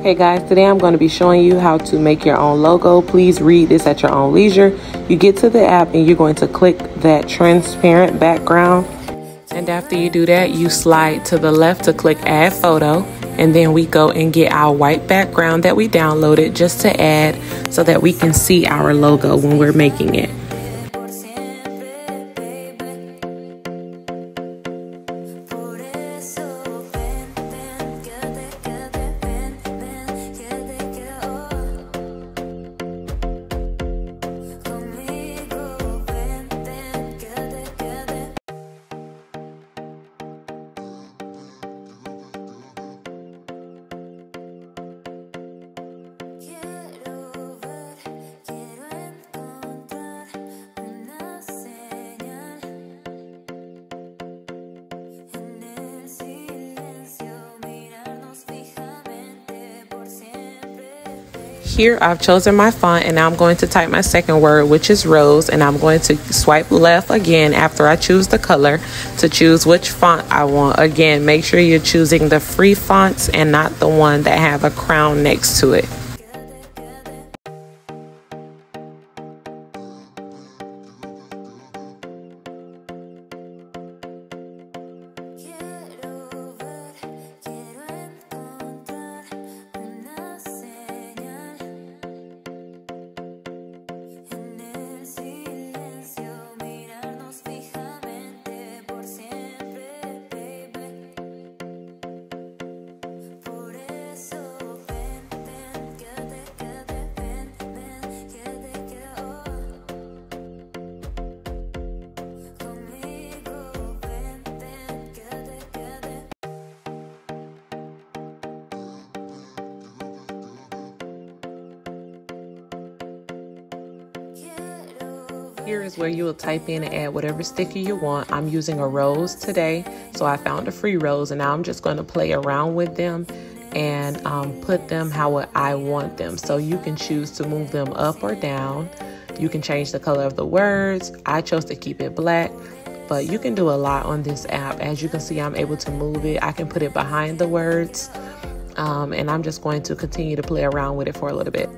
Hey guys, today I'm going to be showing you how to make your own logo. Please read this at your own leisure. You get to the app and you're going to click that transparent background. And after you do that, you slide to the left to click add photo. And then we go and get our white background that we downloaded just to add so that we can see our logo when we're making it. Here I've chosen my font and now I'm going to type my second word, which is rose, and I'm going to swipe left again after I choose the color to choose which font I want. Again, make sure you're choosing the free fonts and not the one that have a crown next to it. Here is where you will type in and add whatever sticker you want. I'm using a rose today, so I found a free rose, and now I'm just going to play around with them and put them how I want them. So you can choose to move them up or down. You can change the color of the words. I chose to keep it black, but you can do a lot on this app. As you can see, I'm able to move it. I can put it behind the words, and I'm just going to continue to play around with it for a little bit.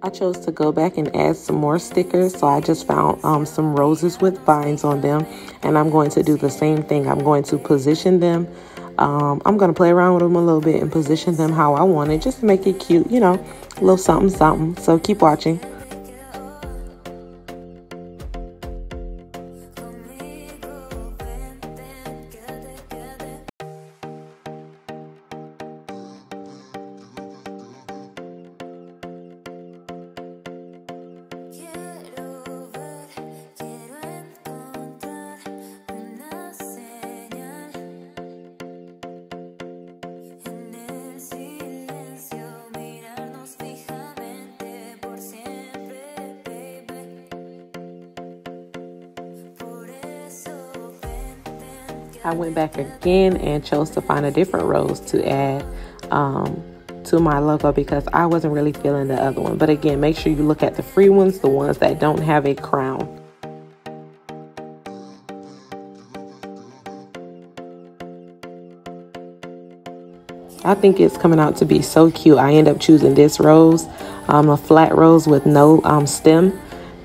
I chose to go back and add some more stickers, so I just found some roses with vines on them, and I'm going to do the same thing. I'm going to position them. I'm going to play around with them a little bit and position them how I want it, just to make it cute, you know, a little something something. So keep watching. I went back again and chose to find a different rose to add to my logo because I wasn't really feeling the other one. But again, make sure you look at the free ones, the ones that don't have a crown. I think it's coming out to be so cute. I end up choosing this rose, a flat rose with no stem.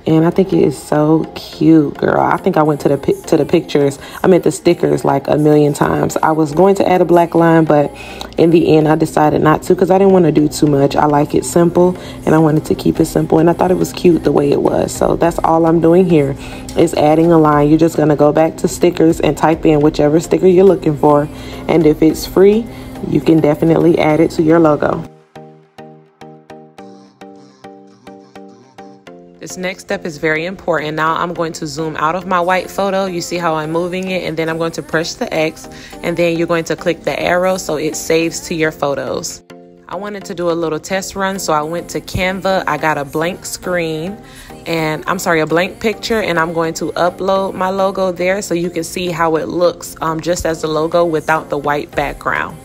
And I think it is so cute, girl. I think I went to the pictures. I meant the stickers like a million times. I was going to add a black line, but in the end, I decided not to because I didn't want to do too much. I like it simple, and I wanted to keep it simple. And I thought it was cute the way it was. So that's all I'm doing here is adding a line. You're just going to go back to stickers and type in whichever sticker you're looking for. And if it's free, you can definitely add it to your logo. This next step is very important. Now I'm going to zoom out of my white photo. You see how I'm moving it, and then I'm going to press the X, and then you're going to click the arrow so it saves to your photos. I wanted to do a little test run, so I went to Canva. I got a blank screen, and I'm sorry, a blank picture, and I'm going to upload my logo there so you can see how it looks just as the logo without the white background.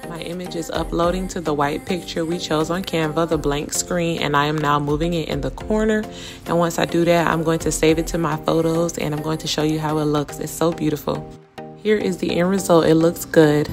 My image is uploading to the white picture we chose on Canva, the blank screen, and I am now moving it in the corner. And once I do that, I'm going to save it to my photos, and I'm going to show you how it looks. It's so beautiful. Here is the end result. It looks good.